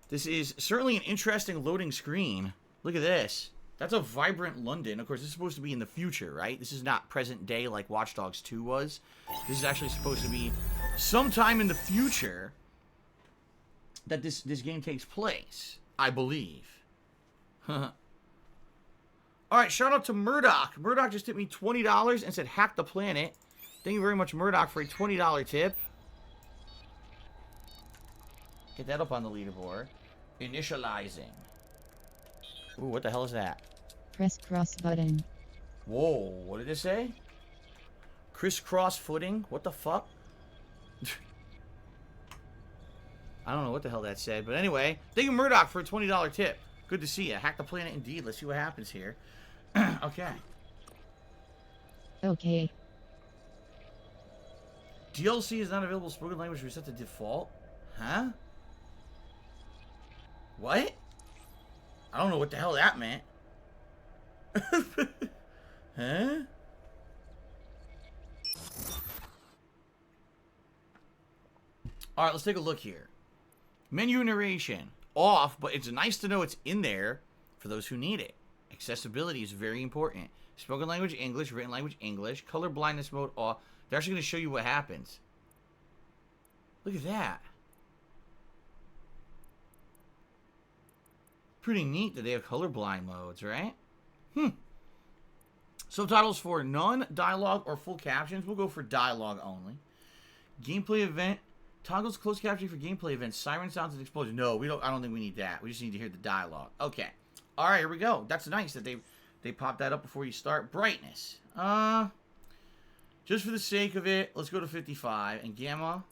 This is certainly an interesting loading screen. Look at this. That's a vibrant London. Of course, this is supposed to be in the future, right? This is not present day like Watch Dogs 2 was. This is actually supposed to be sometime in the future that this game takes place, I believe. Alright, shout out to Murdoch. Murdoch just tipped me $20 and said hack the planet. Thank you very much, Murdoch, for a $20 tip. Get that up on the leaderboard. Initializing. Ooh, what the hell is that? Press cross button. Whoa, what did it say? Crisscross footing? What the fuck? I don't know what the hell that said, but anyway, thank you, Murdoch, for a $20 tip. Good to see you. Hack the planet indeed. Let's see what happens here. Okay. Okay. DLC is not available. Spoken language reset to default. Huh? What? I don't know what the hell that meant. Huh? Alright, let's take a look here. Menu narration. Off, but it's nice to know it's in there for those who need it. Accessibility is very important. Spoken language, English. Written language, English. Color blindness mode, off. They're actually going to show you what happens. Look at that. Pretty neat that they have colorblind modes, right? Subtitles for none, dialogue, or full captions. We'll go for dialogue only. Gameplay event. Toggles closed captioning for gameplay events. Siren sounds and explosions. No, we don't. I don't think we need that. We just need to hear the dialogue. Okay. All right, here we go. That's nice that they popped that up before you start. Brightness. Just for the sake of it, let's go to 55. And gamma,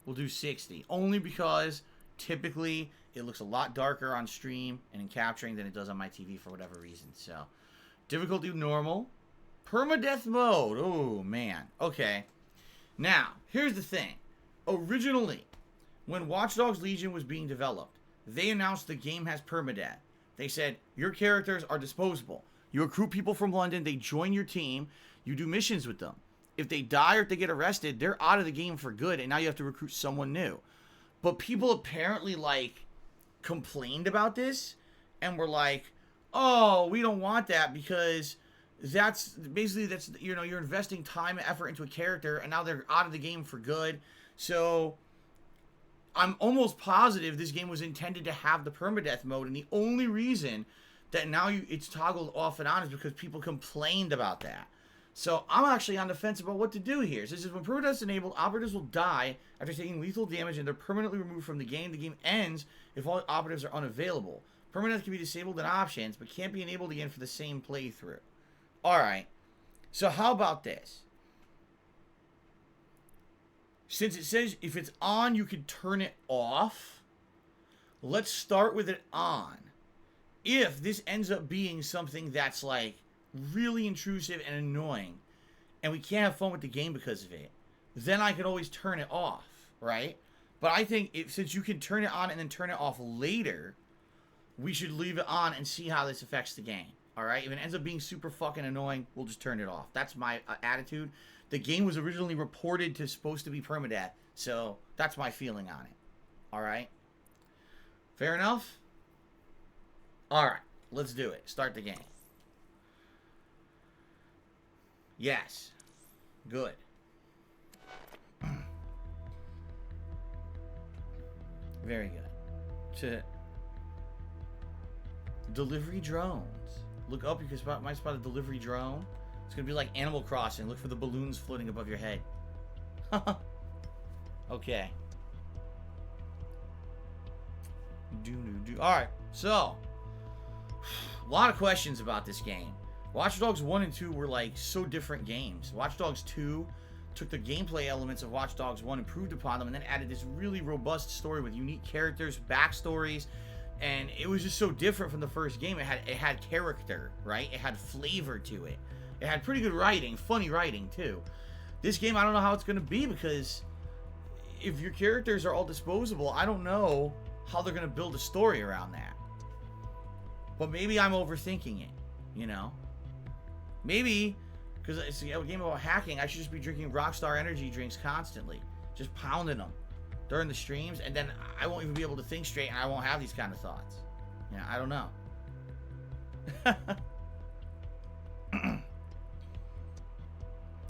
we'll do 60. Only because typically it looks a lot darker on stream and in capturing than it does on my TV for whatever reason. So, difficulty normal. Permadeath mode. Oh, man. Okay. Now, here's the thing. Originally, when Watch Dogs Legion was being developed, they announced the game has permadeath. They said, your characters are disposable. You recruit people from London, they join your team, you do missions with them. If they die or if they get arrested, they're out of the game for good, and now you have to recruit someone new. But people apparently, like, complained about this, and were like, oh, we don't want that because that's, you know, you're investing time and effort into a character, and now they're out of the game for good. So, I'm almost positive this game was intended to have the permadeath mode, and the only reason that now it's toggled off and on is because people complained about that. So, I'm actually on the fence about what to do here. So, this is when permadeath is enabled, operatives will die after taking lethal damage, and they're permanently removed from the game. The game ends if all operatives are unavailable. Permadeath can be disabled in options, but can't be enabled again for the same playthrough. Alright, so how about this? Since it says if it's on, you can turn it off. Let's start with it on. If this ends up being something that's like really intrusive and annoying, and we can't have fun with the game because of it, then I can always turn it off, right? But I think since you can turn it on and then turn it off later, we should leave it on and see how this affects the game. Alright? If it ends up being super fucking annoying, we'll just turn it off. That's my attitude. The game was originally reported to supposed to be permadeath, so that's my feeling on it. Alright? Fair enough? Alright, let's do it. Start the game. Yes. Good. Very good. Delivery drones. Look up, you might spot a delivery drone. It's going to be like Animal Crossing. Look for the balloons floating above your head. Okay. Alright, so. A lot of questions about this game. Watch Dogs 1 and 2 were like so different games. Watch Dogs 2 took the gameplay elements of Watch Dogs 1, improved upon them, and then added this really robust story with unique characters, backstories, and it was just so different from the first game. It had character, right? It had flavor to it. It had pretty good writing, funny writing too. This game, I don't know how it's going to be, because if your characters are all disposable, I don't know how they're going to build a story around that. But maybe I'm overthinking it, you know? Maybe, because it's a game about hacking, I should just be drinking Rockstar energy drinks constantly. Just pounding them. during the streams, and then I won't even be able to think straight, and I won't have these kind of thoughts. Yeah, I don't know.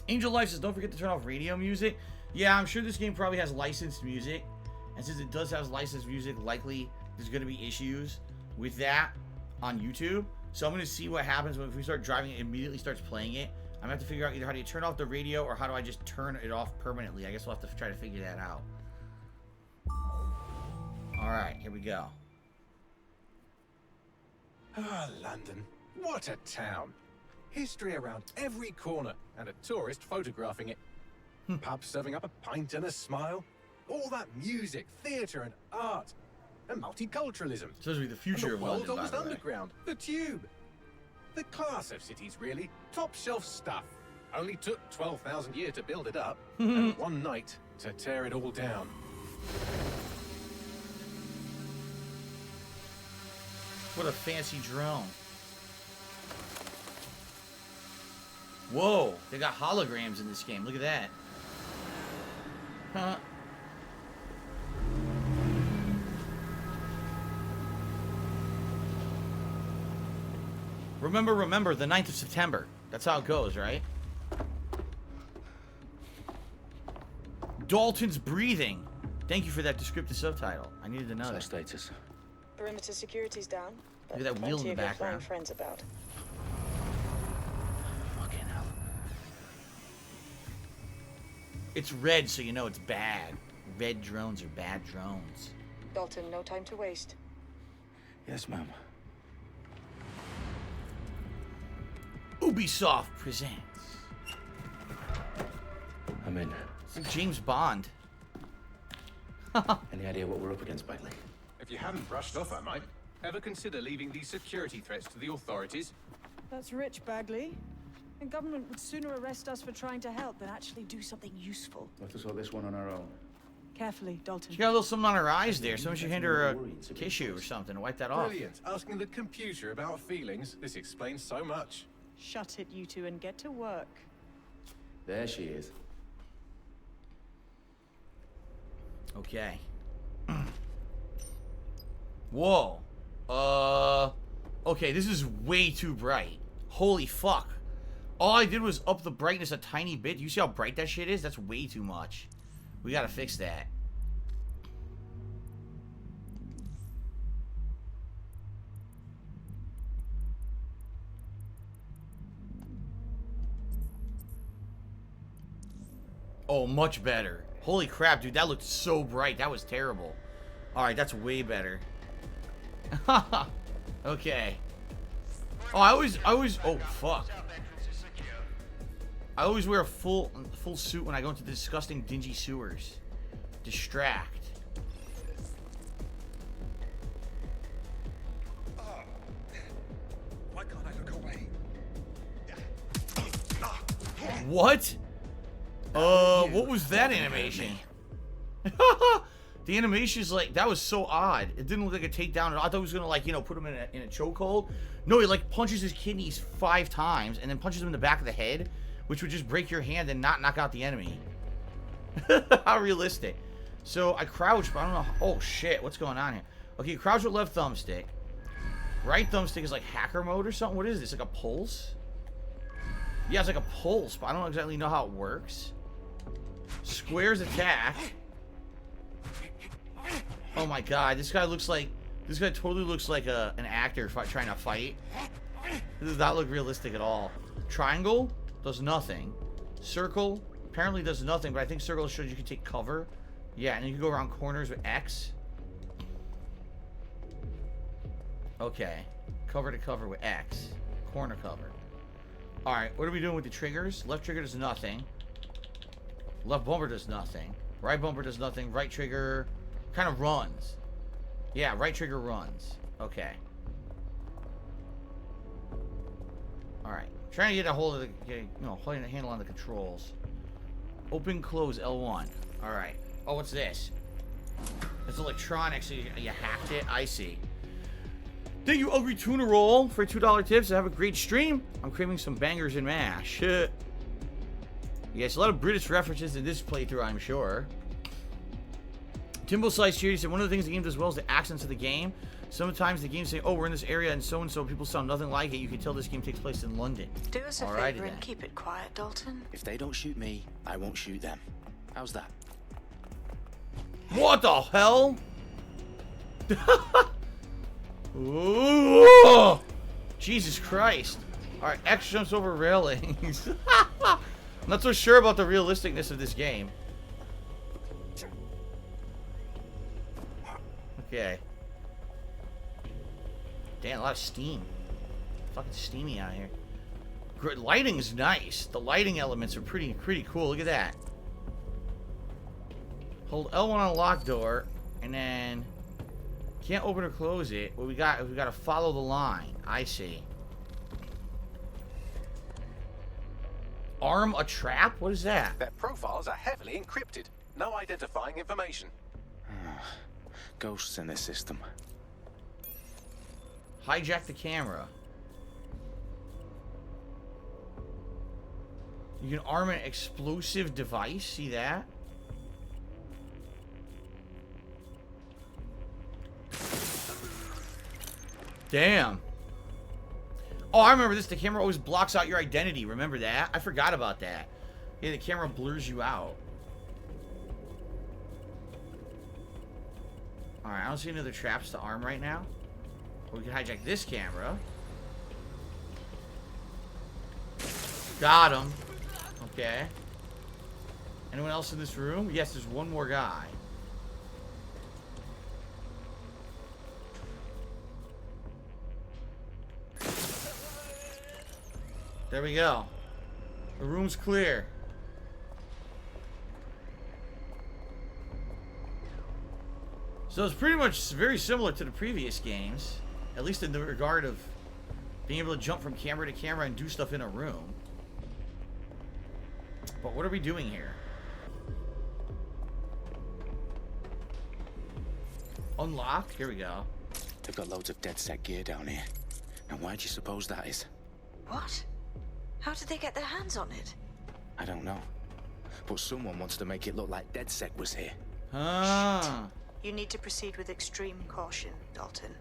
Angel Life says, don't forget to turn off radio music. Yeah, I'm sure this game probably has licensed music. And since it does have licensed music, likely there's going to be issues with that on YouTube. So I'm going to see what happens when if we start driving, it immediately starts playing it. I'm going to have to figure out either how do you turn off the radio or how do I just turn it off permanently. I guess we'll have to try to figure that out. Alright, here we go. Ah, London. What a town. History around every corner and a tourist photographing it. Pubs serving up a pint and a smile. All that music, theatre and art. And multiculturalism. Supposed to be the future of London, by almost the way. underground. The tube. The class of cities, really. Top shelf stuff. Only took 12,000 years to build it up. And one night to tear it all down. What a fancy drone. Whoa, they got holograms in this game. Look at that. Huh. Remember, the 9th of September. That's how it goes, right? Dalton's breathing. Thank you for that descriptive subtitle. I needed to know that. Status. Perimeter security's down. Look at that wheel in the Plenty of your flying background. friends about. Fucking hell. It's red, so you know it's bad. Red drones are bad drones. Dalton, no time to waste. Yes, ma'am. Ubisoft presents. I'm in. It's like James Bond. Any idea what we're up against, Bagley? If you hadn't brushed off, I might. Ever consider leaving these security threats to the authorities? That's rich, Bagley. The government would sooner arrest us for trying to help than actually do something useful. We'll have to sort this one on our own. Carefully, Dalton. She got a little something on her eyes there. Someone should hand her a tissue or something to wipe that off. Brilliant. Asking the computer about feelings. This explains so much. Shut it, you two, and get to work. There she is. Okay. Whoa. Okay, this is way too bright. Holy fuck. All I did was up the brightness a tiny bit. You see how bright that shit is? That's way too much. We gotta fix that. Oh, much better. Holy crap, dude. That looked so bright. That was terrible. Alright, that's way better. Okay. Oh, I always, oh, fuck. I always wear a full suit when I go into disgusting, dingy sewers. Distract. Why can't I look away? What? What was that animation? The animation is like, that was so odd. It didn't look like a takedown at all. I thought he was gonna, like, you know, put him in a chokehold. No, he like punches his kidneys 5 times and then punches him in the back of the head, which would just break your hand and not knock out the enemy. How realistic. So I crouch, but I don't know. Oh shit, what's going on here? Okay, crouch with left thumbstick. Right thumbstick is like hacker mode or something. What is this? Like a pulse? Yeah, it's like a pulse, but I don't exactly know how it works. Squares attack. Oh my god, this guy totally looks like an actor trying to fight. This does not look realistic at all. Triangle does nothing. Circle apparently does nothing, but I think circle shows you can take cover. Yeah, and you can go around corners with X. Okay. Cover to cover with X. Corner cover. Alright, what are we doing with the triggers? Left trigger does nothing. Left bumper does nothing. Right bumper does nothing. Right trigger kind of runs. Yeah, right trigger runs. Okay. Alright. Trying to get a hold of holding a handle on the controls. Open, close, L1. Alright. Oh, what's this? It's electronics, so you hacked it. I see. Thank you, Ugly Tuna Roll, for $2 tips. Have a great stream. I'm craving some bangers and mash. Yes, a lot of British references in this playthrough, I'm sure. Timbo Slice here, he said, one of the things the game does well is the accents of the game. Sometimes the game say, oh, we're in this area and so people sound nothing like it. You can tell this game takes place in London. Do us a Alrighty favor then. and keep it quiet, Dalton. If they don't shoot me, I won't shoot them. How's that? What the hell? Ooh, Jesus Christ. Alright, X jumps over railings. I'm not so sure about the realisticness of this game. Okay. Damn, a lot of steam. Fucking steamy out here. Lighting is nice. The lighting elements are pretty cool. Look at that. Hold L1 on a lock door, and then can't open or close it. Well, we got to follow the line. I see. Arm a trap? What is that? Their profiles are heavily encrypted. No identifying information. Ghosts in this system. Hijack the camera. You can arm an explosive device. See that? Damn. Oh, I remember this. The camera always blocks out your identity. Remember that? I forgot about that. Yeah, the camera blurs you out. Alright, I don't see any other traps to arm right now. We can hijack this camera. Got him. Okay. Anyone else in this room? Yes, there's one more guy. There we go. The room's clear. So it's pretty much very similar to the previous games, at least in the regard of being able to jump from camera to camera and do stuff in a room. But what are we doing here? Unlocked? Here we go. They've got loads of DedSec gear down here. And why do you suppose that is? What? How did they get their hands on it? I don't know. But someone wants to make it look like DedSec was here. Ah. You need to proceed with extreme caution, Dalton.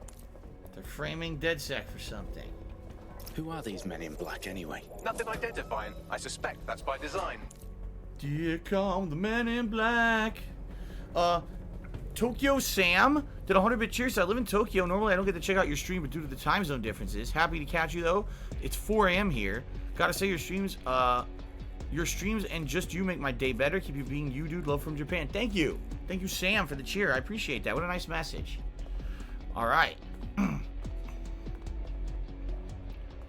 They're framing DedSec for something. Who are these men in black anyway? Nothing identifying. I suspect that's by design. Here come the men in black. Tokyo Sam did 100-bit cheers. I live in Tokyo. Normally I don't get to check out your stream, but due to the time zone differences, happy to catch you though. It's 4 a.m. here. Gotta say your streams and just you make my day better. Keep you being you, dude. Love from Japan. Thank you. Thank you, Sam, for the cheer. I appreciate that. What a nice message. All right.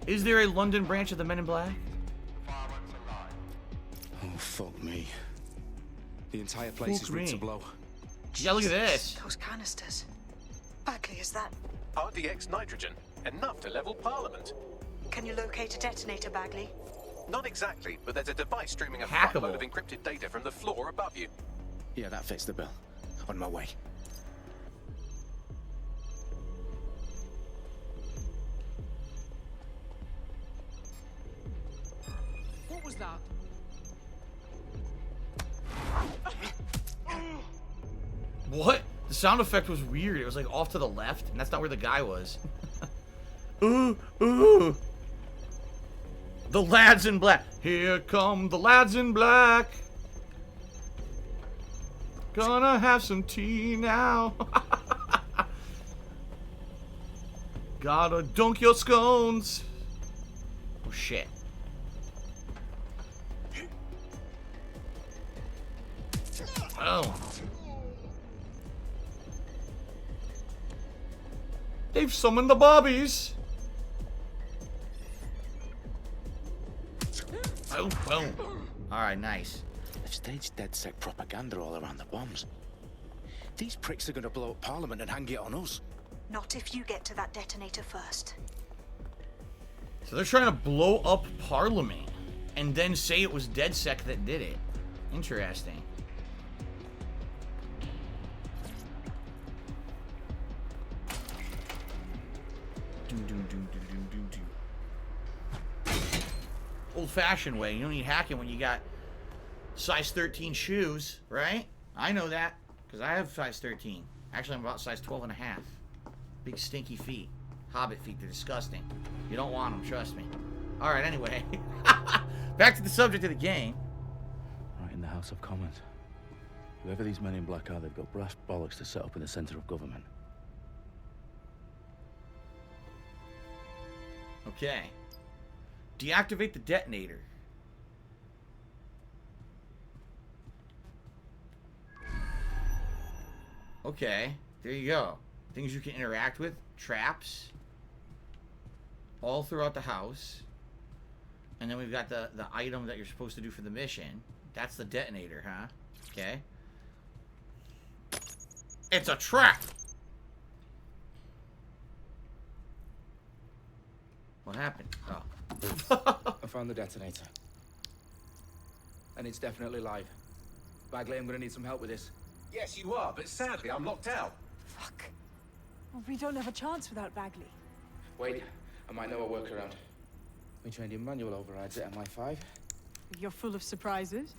Is there a London branch of the Men in Black? Oh, fuck me. The entire place Fuck is ready me. to blow. Yeah, look at this. Those canisters. Bagley, is that... RDX nitrogen. Enough to level Parliament. Can you locate a detonator, Bagley? Not exactly, but there's a device streaming a Hackable. fuckload of encrypted data from the floor above you. Yeah, that fits the bill. On my way. What was that? What? The sound effect was weird. It was like off to the left, and that's not where the guy was. Ooh, ooh. The lads in black. Here come the lads in black. Gonna have some tea now. Gotta dunk your scones. Oh, shit. Oh. They've summoned the bobbies. Oh, boom. Alright, nice. They've staged DedSec propaganda all around the bombs. These pricks are gonna blow up Parliament and hang it on us. Not if you get to that detonator first. So they're trying to blow up Parliament and then say it was DedSec that did it. Interesting. Old-fashioned way. You don't need hacking when you got size 13 shoes, right? I know that. Because I have size 13. Actually, I'm about size 12 and a half. Big stinky feet. Hobbit feet. They're disgusting. You don't want them, trust me. Alright, anyway. Back to the subject of the game. Right in the House of Commons. Whoever these men in black are, they've got brass bollocks to set up in the centre of government. Okay. Deactivate the detonator. Okay. There you go. Things you can interact with. Traps. All throughout the house. And then we've got the item that you're supposed to do for the mission. That's the detonator, huh? Okay. It's a trap! What happened? Oh. I found the detonator. And it's definitely live. Bagley, I'm gonna need some help with this. Yes, you are, but sadly I'm locked out. Fuck. Well, we don't have a chance without Bagley. Wait, I might know a workaround. We trained in manual overrides at MI5. You're full of surprises.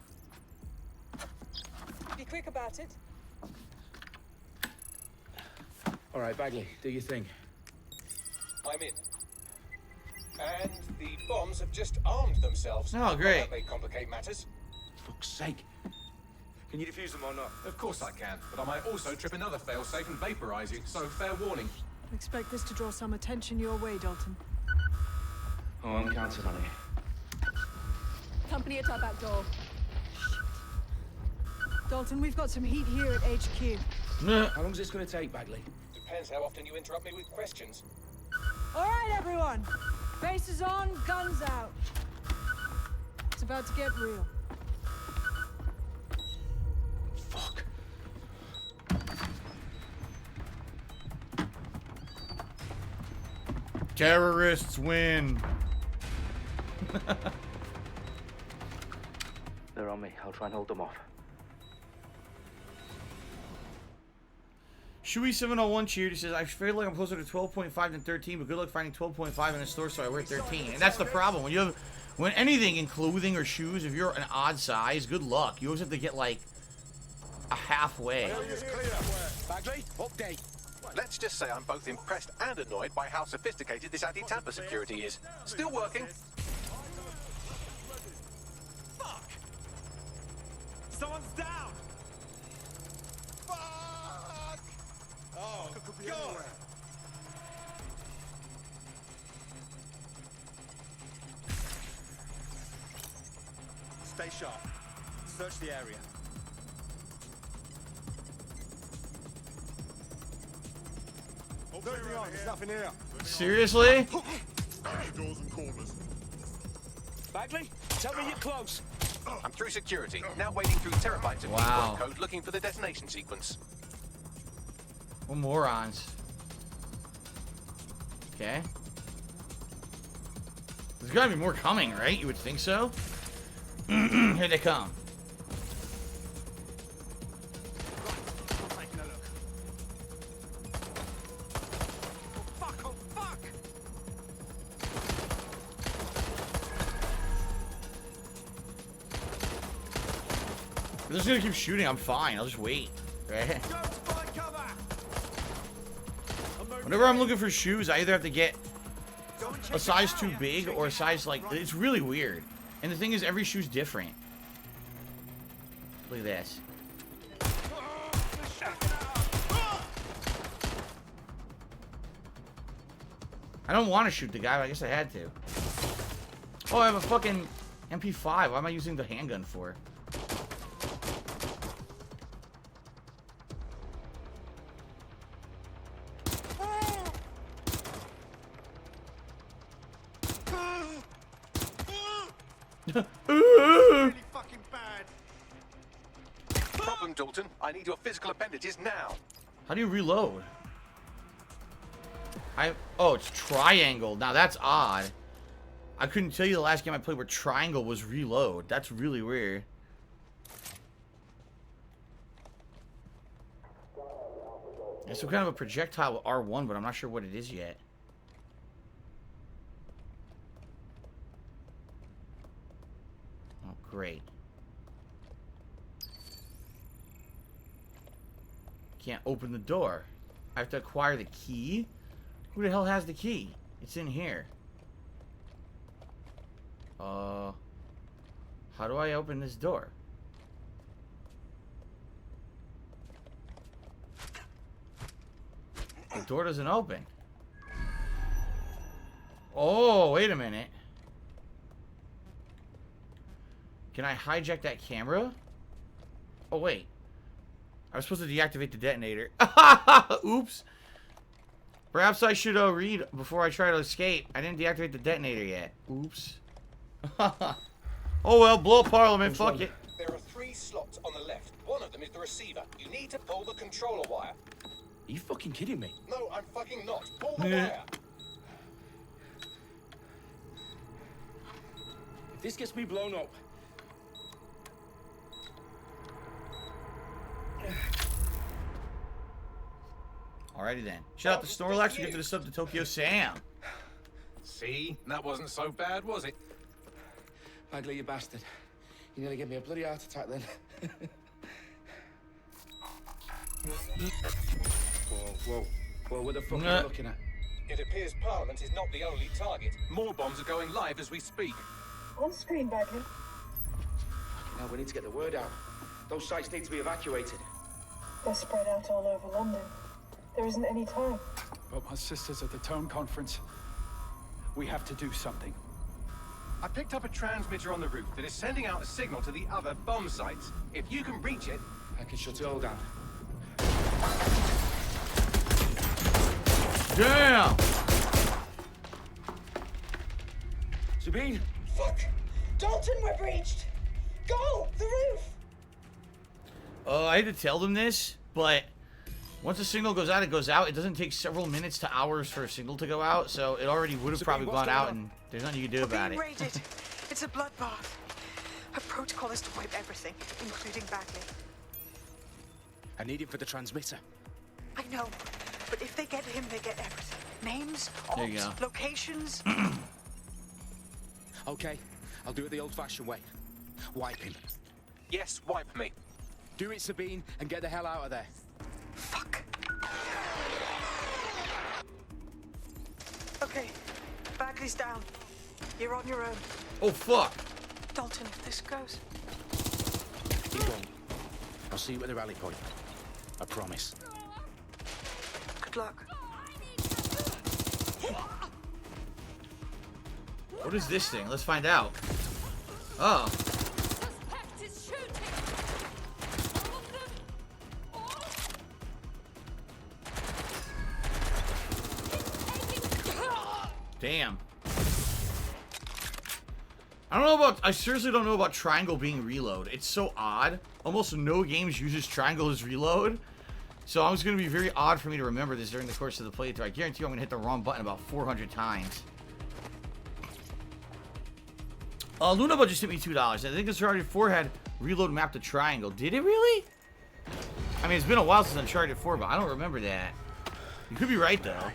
Be quick about it. All right, Bagley, do your thing. I'm in. And the bombs have just armed themselves. Oh, great. That may complicate matters. Fuck's sake. Can you defuse them or not? Of course I can, but I might also trip another failsafe and vaporize you, so fair warning. I expect this to draw some attention your way, Dalton. Oh, I'm counting on it. Company at our back door. Dalton, we've got some heat here at HQ. How long is this going to take, Bagley? Depends how often you interrupt me with questions. All right, everyone. Faces on, guns out. It's about to get real. Fuck. Terrorists win. They're on me. I'll try and hold them off. Shui701 cheered. He says, I feel like I'm closer to 12.5 than 13, but good luck finding 12.5 in the store, so I wear 13. And that's the problem. When anything in clothing or shoes, if you're an odd size, good luck. You always have to get like a halfway. Bagley, update. Let's just say I'm both impressed and annoyed by how sophisticated this anti-tamper security is. Still working. Fuck! Someone's down! Fuck! Oh, God! Stay sharp. Search the area. There's nothing here. Seriously? Doors and corners. Bagley, tell me you're close. I'm through security, now wading through terabytes of Wow. code looking for the detonation sequence. What morons. Okay. There's gotta be more coming, right? You would think so? Here they come. Taking a look. Oh, fuck! Oh, fuck! If they're just gonna keep shooting, I'm fine. I'll just wait. Right? Go to find cover! Whenever I'm looking for shoes, I either have to get Go and check a size it out. too big or a size like... It's really weird. And the thing is, every shoe's different. Look at this. I don't want to shoot the guy, but I guess I had to. Oh, I have a fucking MP5. Why am I using the handgun for? Really fucking bad. Problem, Dalton. I need your physical appendages now. How do you reload? Oh, it's triangle. Now that's odd. I couldn't tell you the last game I played where triangle was reload. That's really weird. It's some kind of a projectile with R1, but I'm not sure what it is yet. Oh, great. Can't open the door. I have to acquire the key? Who the hell has the key? It's in here. How do I open this door? The door doesn't open. Oh, wait a minute. Can I hijack that camera? Oh, wait. I was supposed to deactivate the detonator. Oops. Perhaps I should read before I try to escape. I didn't deactivate the detonator yet. Oops. Oh, well, blow up Parliament. Fuck it. There are 3 slots on the left. One of them is the receiver. You need to pull the controller wire. Are you fucking kidding me? No, I'm fucking not. Pull the wire. If this gets me blown up... Alrighty then. Shout out to Snorlax. We get to the sub to Tokyo Sam. See? That wasn't so bad, was it? Bagley, you bastard. You nearly gave me a bloody heart attack then. Whoa, what the fuck are you looking at? It appears Parliament is not the only target. More bombs are going live as we speak. On screen, Bagley. Now we need to get the word out. Those sites need to be evacuated. They're spread out all over London. There isn't any time. But my sister's at the Tone Conference. We have to do something. I picked up a transmitter on the roof that is sending out a signal to the other bomb sites. If you can reach it... I can shut it all down. Damn! Sabine! Fuck! Dalton, we're breached! Go! The roof! I had to tell them this, but once a signal goes out, it goes out. It doesn't take several minutes to hours for a signal to go out, so it already would have probably gone out, and there's nothing you can do about it. We're being raided. It's a bloodbath. Her protocol is to wipe everything, including Bagley. I need him for the transmitter. I know, but if they get him, they get everything. Names, There you ops, go. locations. Okay, I'll do it the old-fashioned way. Wipe him. Yes, wipe me. Do it, Sabine, and get the hell out of there. Fuck. Okay, Bagley's down. You're on your own. Oh, fuck. Dalton, if this goes... He won't. I'll see you at the rally point. I promise. Good luck. What is this thing? Let's find out. Oh. Damn. I seriously don't know about triangle being reload. It's so odd. Almost no games uses triangle as reload. So it's going to be very odd for me to remember this during the course of the playthrough. I guarantee you I'm going to hit the wrong button about 400 times. Lunabo just hit me $2. I think Uncharted 4 had reload map to triangle. Did it really? I mean, it's been a while since Uncharted 4, but I don't remember that. You could be right, though. Okay.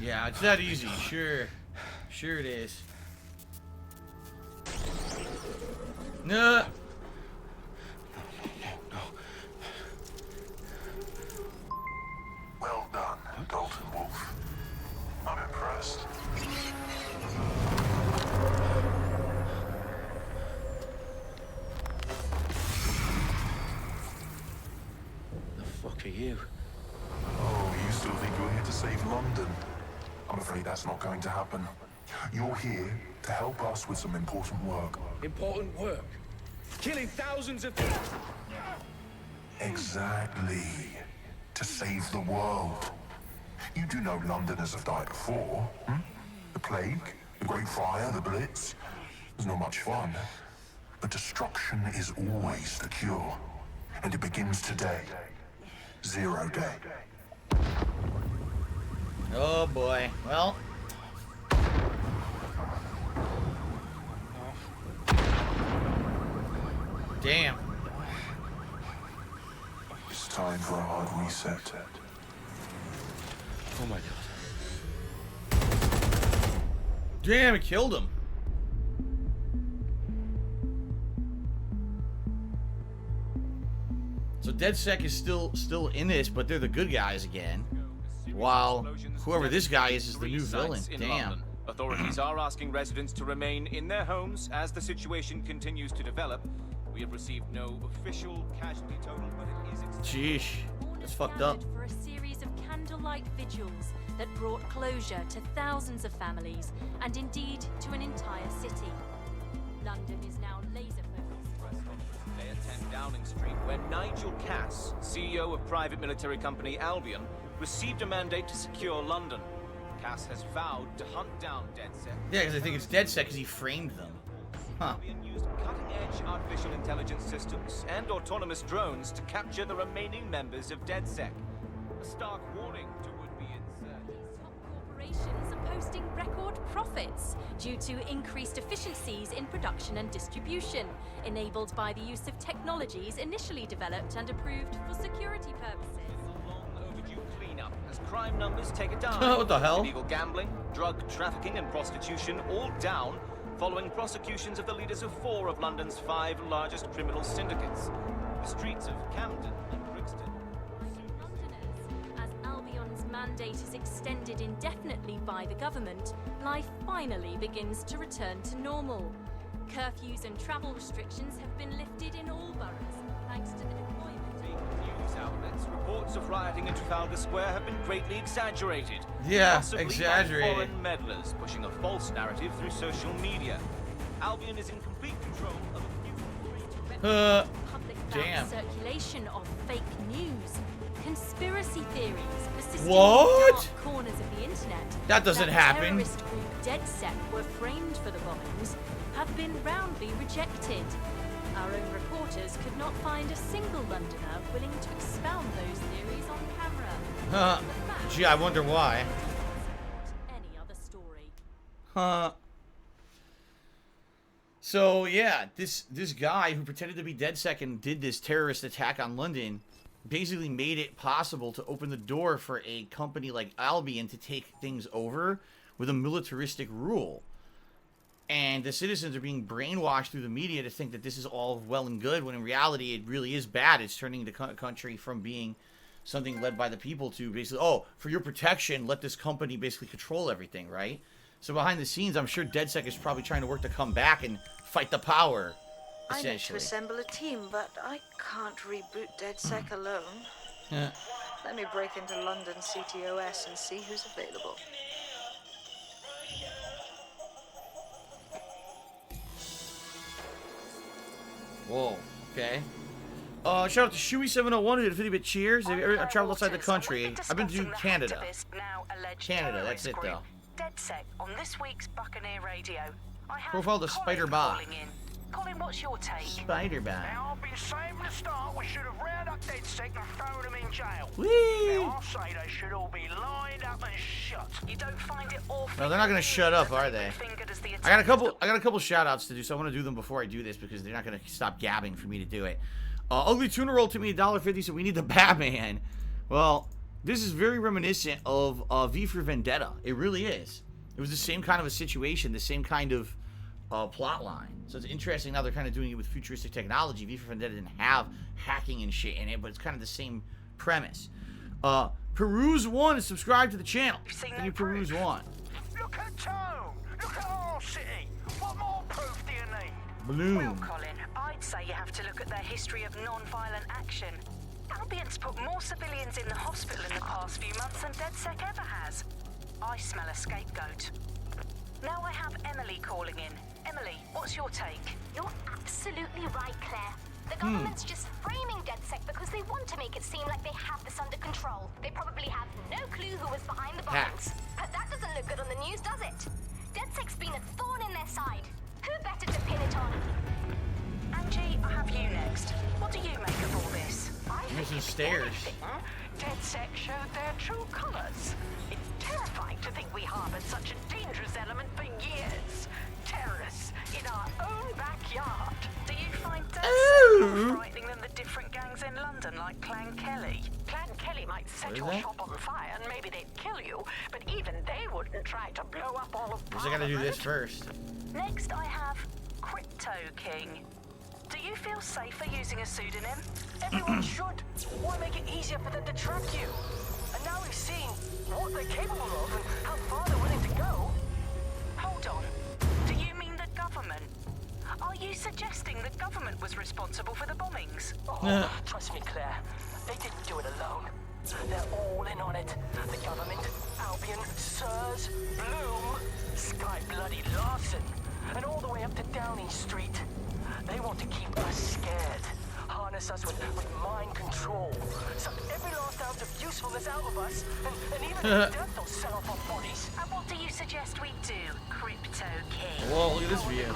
Yeah, it's that easy. Sure it is. No. Well done, Dalton Wolf. I'm impressed. The fuck are you? Oh, you still think you're here to save London? I'm afraid that's not going to happen. You're here to help us with some important work. Important work? Killing thousands of... Exactly. To save the world. You do know Londoners have died before, hmm? The plague, the Great Fire, the Blitz. It's not much fun. But destruction is always the cure. And it begins today. 0 day. Oh boy. Well. Damn. Time for a hard reset. Oh my god. Damn, it killed him. So DedSec is still in this, but they're the good guys again. While whoever this guy is the new villain. Damn. Authorities are asking residents to remain in their homes as the situation continues to develop. We have received no official casualty total, but it is... Sheesh. That's fucked up. For a series of candlelight vigils that brought closure to thousands of families and indeed to an entire city. London is now laser-focused. Press conference today at 10 Downing Street, where Nigel Cass, CEO of private military company Albion, received a mandate to secure London. Cass has vowed to hunt down DedSec. Yeah, because I think it's DedSec because he framed them. Huh. Albion used cutting-edge artificial intelligence systems and autonomous drones to capture the remaining members of DedSec. A stark warning to would-be insurgents. Top corporations are posting record profits due to increased efficiencies in production and distribution, enabled by the use of technologies initially developed and approved for security purposes. As crime numbers take a dive. What the hell? Illegal gambling, drug trafficking and prostitution all down following prosecutions of the leaders of 4 of London's 5 largest criminal syndicates. The streets of Camden and Brixton. Londoners, as Albion's mandate is extended indefinitely by the government, life finally begins to return to normal. Curfews and travel restrictions have been lifted in all boroughs, thanks to the deployment. News outlets, reports of rioting in Trafalgar Square have been greatly exaggerated. Yeah, possibly exaggerated. By foreign meddlers pushing a false narrative through social media. Albion is in complete control of a few public damn. Circulation of fake news, conspiracy theories persisting What? in dark corners of the internet. That doesn't happen. The terrorist group DedSec were framed for the bombings have been roundly rejected. Our own reporters could not find a single Londoner willing to expound those theories on camera. Gee, I wonder why. Any other story. So yeah, this guy who pretended to be DedSec and did this terrorist attack on London basically made it possible to open the door for a company like Albion to take things over with a militaristic rule. And the citizens are being brainwashed through the media to think that this is all well and good, when in reality it really is bad. It's turning the country from being something led by the people to basically, oh, for your protection, let this company basically control everything, right? So behind the scenes, I'm sure DedSec is probably trying to work to come back and fight the power, I need to essentially. assemble a team, but I can't reboot DedSec alone. Yeah. Let me break into London CTOS and see who's available. Whoa, okay. Shout out to Shuey701 who did a 50-bit cheers. Have you ever traveled outside the country? I've been to Canada. Canada, that's it though. DedSec on this week's Buccaneer Radio. I have Profile the Spider Bot. Colin, what's your take? Spider Bot. Now, I've been saying from the start we should have rounded up DedSec and thrown them in jail. Whee! Now, I'll say they should all be lined up and shot. You don't find it awful? No, they're not gonna shut up, are they? I got a couple shout outs to do, so I want to do them before I do this because they're not gonna stop gabbing for me to do it. Ugly Tuna Roll took me $1.50, so we need the Batman. Well, this is very reminiscent of V for Vendetta. It really is. It was the same kind of a situation, the same kind of plot line. So it's interesting now they're kind of doing it with futuristic technology. V for Vendetta didn't have hacking and shit in it, but it's kind of the same premise. Peruse1 is subscribed to the channel. Thank you, Peruse1. Look at Tone! Look at our city! What more proof do you need? Bloom. Well, Colin, I'd say you have to look at their history of non-violent action. Albion's put more civilians in the hospital in the past few months than DedSec ever has. I smell a scapegoat. Now I have Emily calling in. Emily, what's your take? You're absolutely right, Claire. The government's just framing DedSec because they want to make it seem like they have this under control. They probably have no clue who was behind the bombings. But that doesn't look good on the news, does it? DedSec's been a thorn in their side. Who better to pin it on? Angie, I have you next. What do you make of all this? Missing stairs. DedSec showed their true colors. It's terrifying to think we harbored such a dangerous element for years. terrorists in our own backyard. Do you find DedSec more frightening than the different gangs in London, like Clan Kelly? Clan Kelly might set your shop on fire and maybe they'd kill you, but even they wouldn't try to blow up all of Guess I gotta do this first. Next, I have Crypto King. Do you feel safer using a pseudonym? Everyone should. Why make it easier for them to track you? And now we've seen what they're capable of and how far they're willing to go. Hold on. Do you mean the government? Are you suggesting the government was responsible for the bombings? Oh, trust me, Claire. They didn't do it alone. They're all in on it. The government, Albion, Sirs, Bloom, Sky Bloody Larson, and all the way up to Downing Street. They want to keep us scared, harness us with mind control, suck every last ounce of usefulness out of us, and even in death they'll sell off our bodies. And what do you suggest we do, Crypto King? Whoa, look at this view.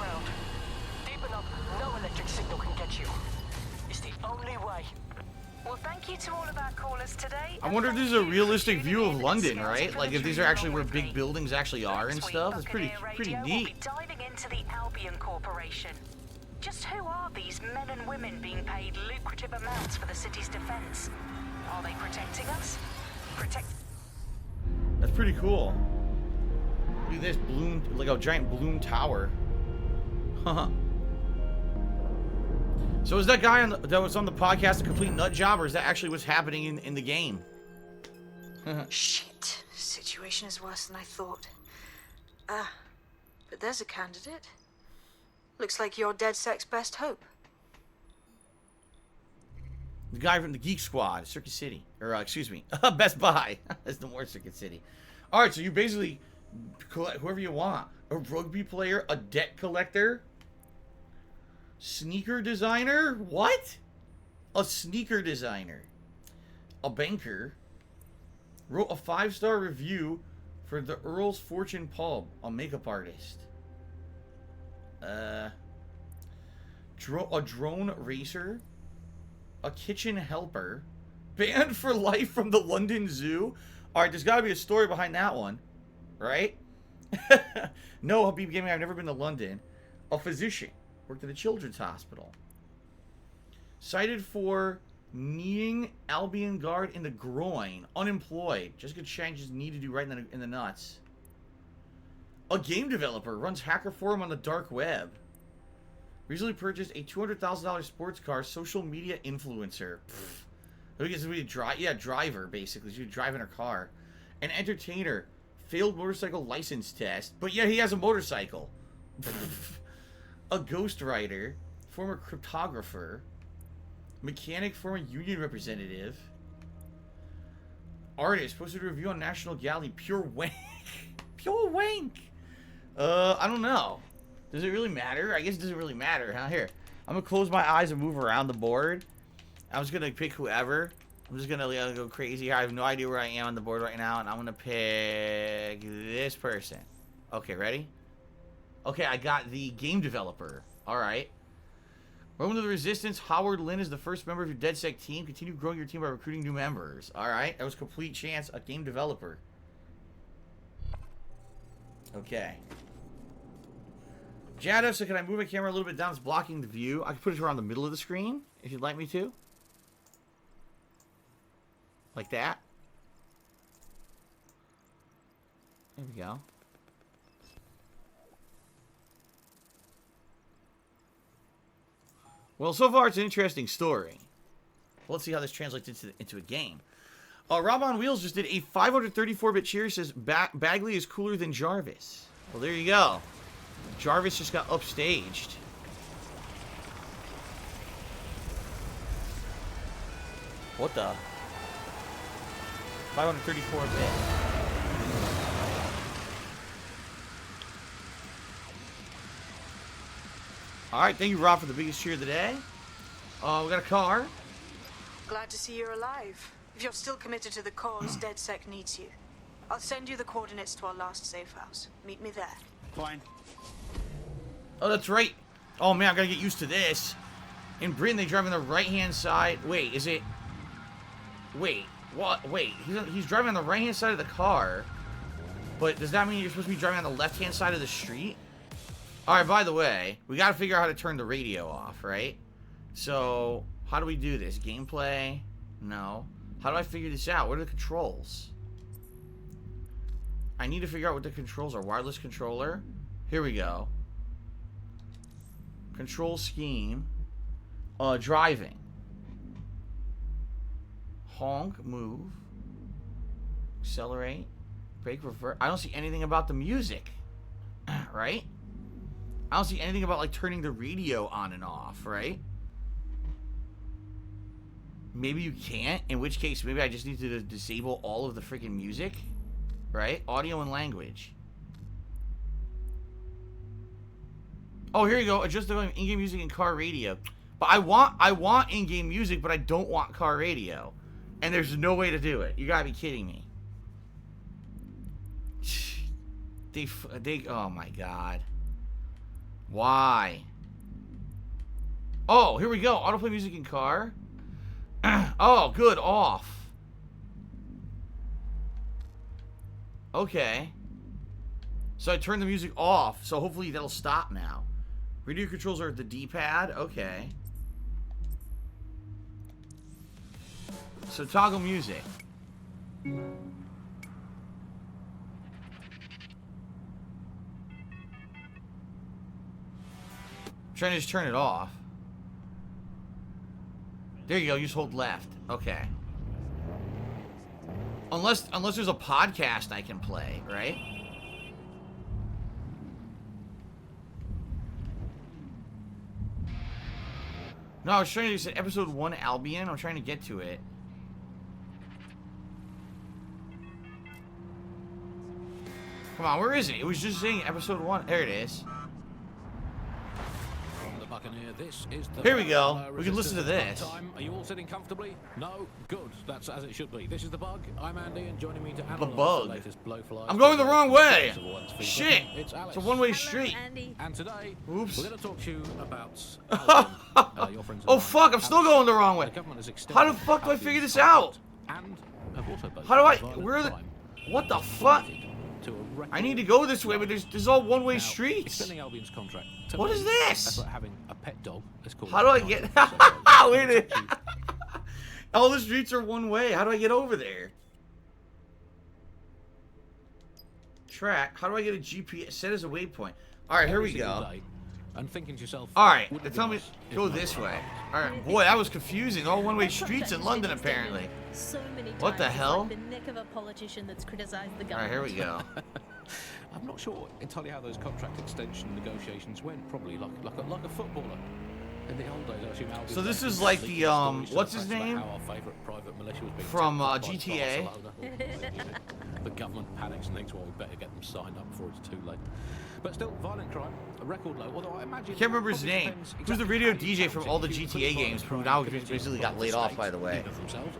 Deep enough, no electric signal can get you. It's the only way. Well, thank you to all of our callers today. I wonder if this is a realistic view of London, right? Like if these are actually where big buildings actually are and stuff. It's pretty neat. We'll be diving into the Albion Corporation. Just who are these men and women being paid lucrative amounts for the city's defense? Are they protecting us? That's pretty cool. Look at this bloom, like a giant bloom tower. Haha. So is that guy that was on the podcast a complete nut job, or is that actually what's happening in the game? Shit. Situation is worse than I thought. But there's a candidate. Looks like you're DedSec's best hope. The guy from the Geek Squad, Circuit City. Or, excuse me, Best Buy. That's no more Circuit City. Alright, so you basically collect whoever you want. A rugby player, a debt collector, sneaker designer? What? A sneaker designer. A banker. Wrote a 5-star review for the Earl's Fortune Pub. A makeup artist. A drone racer. A kitchen helper. Banned for life from the London Zoo. Alright, there's gotta be a story behind that one. Right? No, Habib Gaming, I've never been to London. A physician. Worked at a children's hospital. Cited for kneeing Albion guard in the groin. Unemployed. Jessica Chang just need to do right in the nuts. A game developer. Runs hacker forum on the dark web. Recently purchased a $200,000 sports car. Social media influencer. Who gets to be a driver, basically. She's driving her car. An entertainer. Failed motorcycle license test. But yeah, he has a motorcycle. A ghostwriter. Former cryptographer. Mechanic, former union representative. Artist. Posted a review on National Gallery. Pure wank. Pure wank. I don't know. Does it really matter? I guess it doesn't really matter, huh? Here. I'm going to close my eyes and move around the board. I'm just going to pick whoever. I'm just going to go crazy. I have no idea where I am on the board right now. And I'm going to pick this person. Okay, ready? Okay, I got the game developer. Alright. Welcome to the Resistance. Howard Lynn is the first member of your DedSec team. Continue growing your team by recruiting new members. Alright, that was complete chance. A game developer. Okay. Jada, so can I move my camera a little bit down? It's blocking the view. I can put it around the middle of the screen, if you'd like me to. Like that. There we go. Well, so far it's an interesting story. Let's see how this translates into a game. Rob on Wheels just did a 534-bit cheer. Says Bagley is cooler than Jarvis. Well, there you go. Jarvis just got upstaged. What the? 534-bit. Alright, thank you, Rob, for the biggest cheer of the day. We got a car. Glad to see you're alive. If you're still committed to the cause, DedSec needs you. I'll send you the coordinates to our last safe house. Meet me there. Fine. Oh, that's right. Oh, man, I gotta get used to this. In Britain, they drive on the right-hand side. Wait, is it... Wait, what? Wait, he's driving on the right-hand side of the car. But does that mean you're supposed to be driving on the left-hand side of the street? Alright, by the way, we gotta figure out how to turn the radio off, right? So, how do we do this? Gameplay? No. How do I figure this out? What are the controls? I need to figure out what the controls are. Wireless controller. Here we go. Control scheme. Driving. Honk, move. Accelerate. Brake, reverse. I don't see anything about the music. Right? I don't see anything about, like, turning the radio on and off, right? Maybe you can't, in which case maybe I just need to disable all of the freaking music, right? Audio and language. Oh, here you go. Adjust the in-game music and car radio. But I want in-game music, but I don't want car radio. And there's no way to do it. You gotta be kidding me. They oh my god. Why? Oh, here we go. Autoplay music in car. Oh, good. Off. Okay. So I turned the music off. So hopefully that'll stop now. Radio controls are at the D-pad. Okay. So toggle music. Trying to just turn it off. There you go, you just hold left. Okay. Unless there's a podcast I can play, right? No, I was trying to say episode 1 Albion. I'm trying to get to it. Come on, where is it? It was just saying episode 1. There it is. Here we go. We can listen to this. Are you all sitting comfortably? No? Good. That's as it should be. This is The Bug. I'm Andy, and joining me to analyze the latest blowfly. I'm going the wrong way! Shit! It's a one-way street. And today, oops, we're going to talk to you about your friends. Oh fuck, I'm still going the wrong way. How the fuck do I figure this out? How do I... Where the... What the fuck? I need to go this way, but there's all one-way streets. What is this? How do I get... Wait a all the streets are one way. How do I get over there? Track. How do I get a GPS? Set as a waypoint. Alright, here we go. And thinking to yourself, alright, tell me... Go this way. Alright, boy, that was confusing. All one-way streets in London, apparently. So many times what the hell? Like the neck of a politician that's criticized the Alright, government. here we go. I'm not sure entirely how those contract extension negotiations went. Probably like a footballer. In the old days, I assume Albion. So this is like the what's his name? From GTA. The government panics and thinks, well, we better get them signed up before it's too late. But still, violent crime, a record low. Although I imagine. I can't remember his name. Who's the radio DJ from all the GTA games who now basically got laid off, by the way?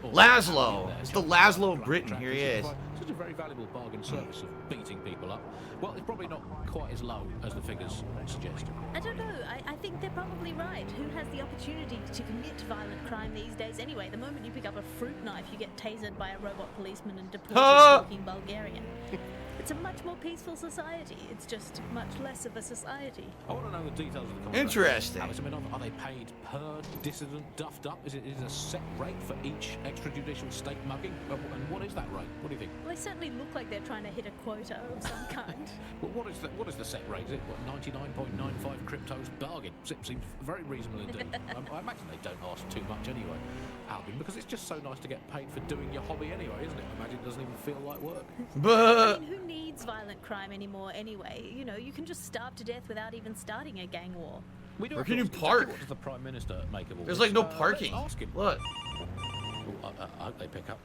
Laszlo. It's the Laszlo of Britain. Here he is. Such a very valuable bargain service of beating people up. Well, it's probably not quite as low as the figures suggest. I don't know. I think they're probably right. Who has the opportunity to commit violent crime these days anyway? The moment you pick up a fruit knife, you get tasered by a robot policeman and deported to smoking Bulgarian. It's a much more peaceful society. It's just much less of a society. I want to know the details of the contract. Interesting. Alice, I mean, are they paid per dissident duffed up? Is it a set rate for each extrajudicial state mugging? And what is that rate? What do you think? Well, they certainly look like they're trying to hit a quota of some kind. Well, what is the set rate? Is it 99.95 cryptos bargain? Seems very reasonable indeed. I imagine they don't ask too much anyway, Albion, because it's just so nice to get paid for doing your hobby anyway, isn't it? I imagine it doesn't even feel like work. But I mean, who needs violent crime anymore anyway? You know, you can just starve to death without even starting a gang war. Where can you park? What does the Prime Minister make of all There's this? like no parking. Let's ask him. Look. I hope they pick up.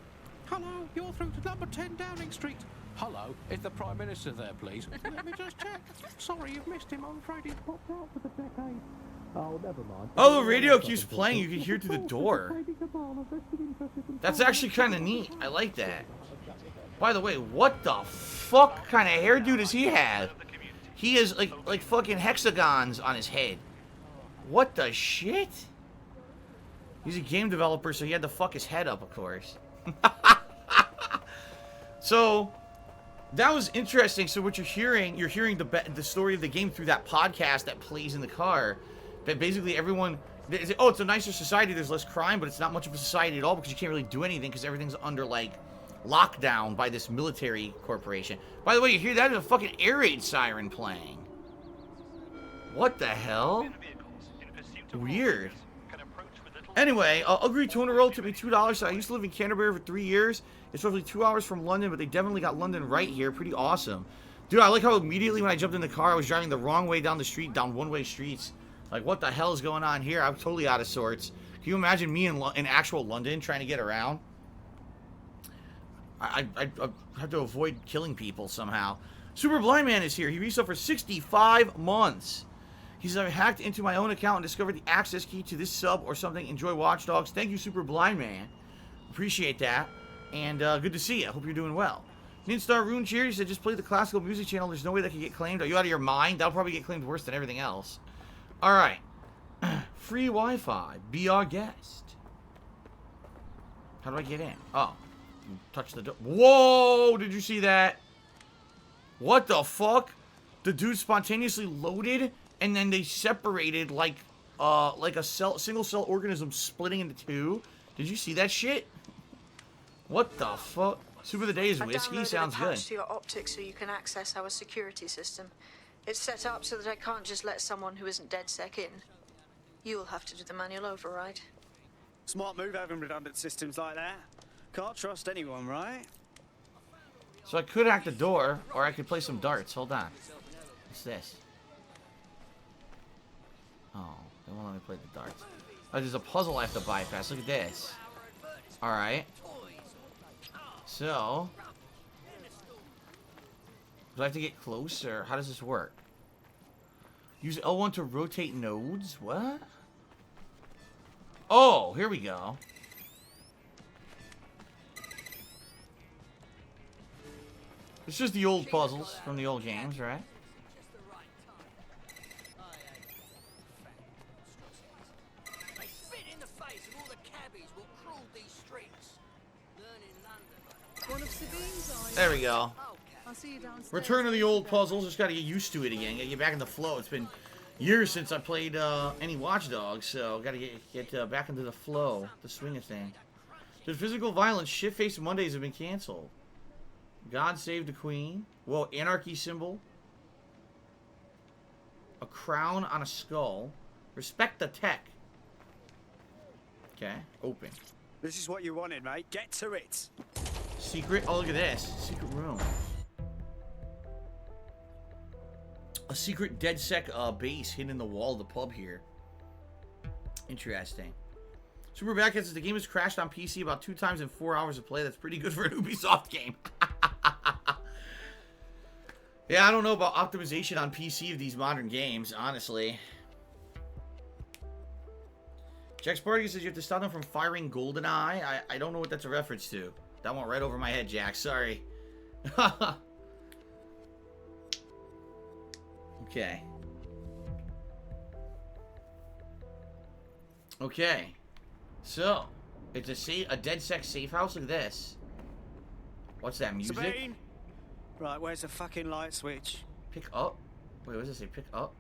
Hello, you're through to number 10 Downing Street. Hello, is the Prime Minister there, please? Let me just check. Sorry, you've missed him. I'm afraid he's popped out for the decade. Oh, never mind. Oh, the radio keeps playing. You can hear through the door. That's actually kind of neat. I like that. By the way, what the fuck kind of hairdo does he have? He has like fucking hexagons on his head. What the shit? He's a game developer, so he had to fuck his head up, of course. So, That was interesting. So what you're hearing the story of the game through that podcast that plays in the car. That basically everyone, oh, it's a nicer society. There's less crime, but it's not much of a society at all because you can't really do anything because everything's under like lockdown by this military corporation. By the way, you hear that? There's a fucking air raid siren playing. What the hell? Weird. Anyway, Ugly Toner Roll took me $2. So I used to live in Canterbury for 3 years. It's roughly 2 hours from London, but they definitely got London right here. Pretty awesome. Dude, I like how immediately when I jumped in the car, I was driving the wrong way down the street, down one-way streets. Like, what the hell is going on here? I'm totally out of sorts. Can you imagine me in actual London trying to get around? I have to avoid killing people somehow. Super Blind Man is here. He resub for 65 months. He says, I hacked into my own account and discovered the access key to this sub or something. Enjoy Watch Dogs. Thank you, Super Blind Man. Appreciate that. And good to see you. Hope you're doing well. Ninstar Rune Cheer, he said, just play the classical music channel. There's no way that could get claimed. Are you out of your mind? That'll probably get claimed worse than everything else. Alright. Free Wi-Fi. Be our guest. How do I get in? Oh. Touch the door. Whoa! Did you see that? What the fuck? The dude spontaneously loaded, and then they separated like a single cell organism splitting into two. Did you see that shit? What the fuck? Soup of the day is whiskey. Sounds good. To your optics so you can access our security system. It's set up so that I can't just let someone who isn't DedSec in. You'll have to do the manual override. Smart move having redundant systems like that. Can't trust anyone, right? So I could hack the door, or I could play some darts. Hold on. What's this? Oh, they won't let me play the darts. Oh, there's a puzzle I have to bypass. Look at this. Alright. So, do I have to get closer? How does this work? Use L1 to rotate nodes? What? Oh, here we go. It's just the old puzzles from the old games, right? There we go. Return to the old puzzles. Just got to get used to it again. Got to get back in the flow. It's been years since I played any Watch Dogs, so got to get back into the flow, the swing of thing. The physical violence shit-faced Mondays have been canceled. God save the Queen. Whoa, anarchy symbol. A crown on a skull. Respect the tech. Okay, open. This is what you wanted, mate. Get to it. Secret. Oh, look at this. Secret room. A secret DedSec base hidden in the wall of the pub here. Interesting. Super Backhead says the game has crashed on PC about 2 times in 4 hours of play. That's pretty good for an Ubisoft game. Yeah, I don't know about optimization on PC of these modern games, honestly. Jack Sparty says you have to stop them from firing GoldenEye. I don't know what that's a reference to. That went right over my head, Jack. Sorry. Okay. Okay. So, it's a DedSec safe house. Look at this. What's that, music? Sabine! Right, where's the fucking light switch? Pick up? Wait, what does it say? Pick up?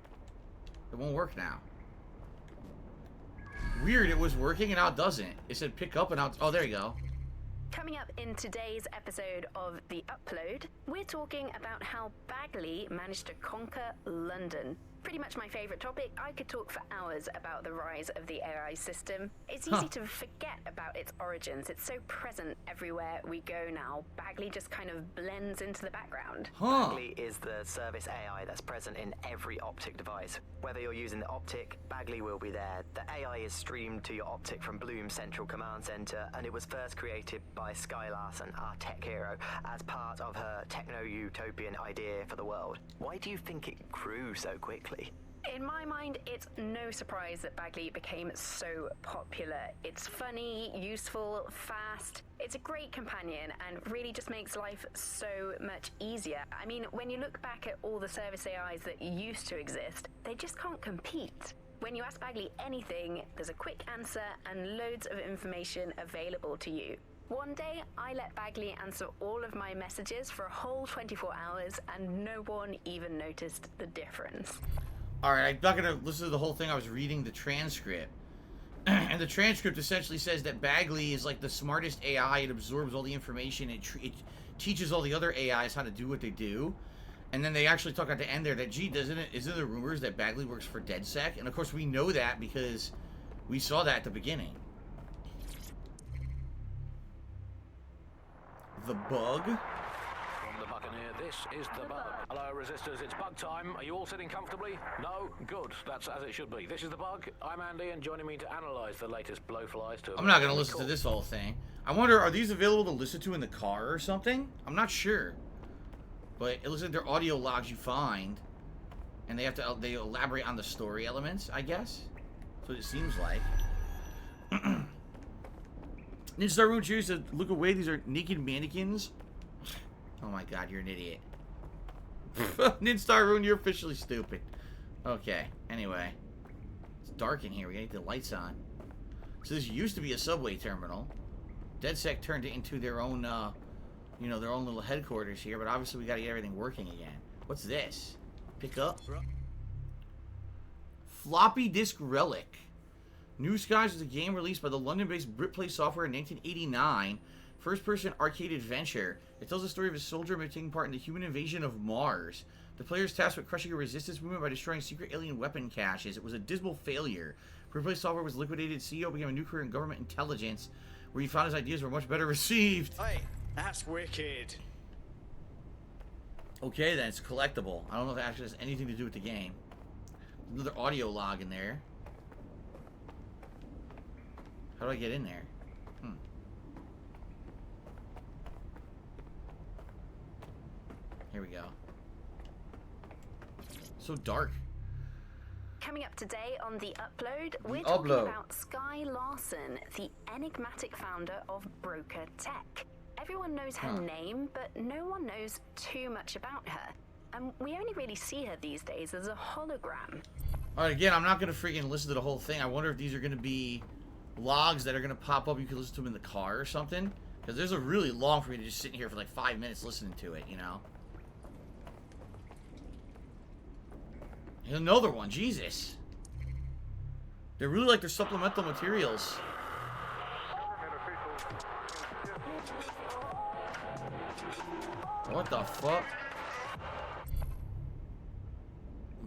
It won't work now. Weird, it was working and now it doesn't. It said pick up and now it's... Oh, there you go. Coming up in today's episode of The Upload, we're talking about how Bagley managed to conquer London. Pretty much my favourite topic. I could talk for hours about the rise of the AI system. It's easy to forget about its origins. It's so present everywhere we go now. Bagley just kind of blends into the background. Bagley is the service AI that's present in every Optic device. Whether you're using the Optic, Bagley will be there. The AI is streamed to your Optic from Bloom's Central Command Center, and it was first created by Sky Larson, our tech hero, as part of her techno-utopian idea for the world. Why do you think it grew so quickly? In my mind, it's no surprise that Bagley became so popular. It's funny, useful, fast. It's a great companion and really just makes life so much easier. I mean, when you look back at all the service AIs that used to exist, they just can't compete. When you ask Bagley anything, there's a quick answer and loads of information available to you. One day, I let Bagley answer all of my messages for a whole 24 hours, and no one even noticed the difference. Alright, I'm not gonna listen to the whole thing. I was reading the transcript. And the transcript essentially says that Bagley is like the smartest AI. It absorbs all the information. It teaches all the other AIs how to do what they do. And then they actually talk at the end there that, gee, isn't there rumors that Bagley works for DedSec? And of course we know that because we saw that at the beginning. The bug? From the Buccaneer, this is the bug. Hello, resistors, it's bug time. Are you all sitting comfortably? No? Good. That's as it should be. This is the bug. I'm Andy, and joining me to analyze the latest blowflies to... I'm not going to listen to this whole thing. I wonder, are these available to listen to in the car or something? I'm not sure. But it looks like they're audio logs you find. And they elaborate on the story elements, I guess. That's what it seems like. Ninja Star Rune Cheers said, look away, these are naked mannequins. Oh my god, you're an idiot. Ninja Star Rune, you're officially stupid. Okay, anyway. It's dark in here, we gotta get the lights on. So this used to be a subway terminal. DedSec turned it into their own, you know, their own little headquarters here, but obviously we gotta get everything working again. What's this? Pick up? Floppy Disk Relic. New Skies is a game released by the London-based Britplay Software in 1989. First-person arcade adventure. It tells the story of a soldier taking part in the human invasion of Mars. The player is tasked with crushing a resistance movement by destroying secret alien weapon caches. It was a dismal failure. Britplay Software was liquidated. CEO became a new career in government intelligence, where he found his ideas were much better received. Hey, that's wicked. Okay, then it's collectible. I don't know if it actually has anything to do with the game. Another audio log in there. How do I get in there? Here we go. So dark. Coming up today on The Upload, we're talking about Sky Larson, the enigmatic founder of Broker Tech. Everyone knows her name, but no one knows too much about her. And we only really see her these days as a hologram. Alright, again, I'm not going to freaking listen to the whole thing. I wonder if these are going to be logs that are going to pop up. You can listen to them in the car or something. Because there's a really long for me to just sit here for like 5 minutes listening to it, you know? Here's another one. Jesus. They're really like their supplemental materials. What the fuck?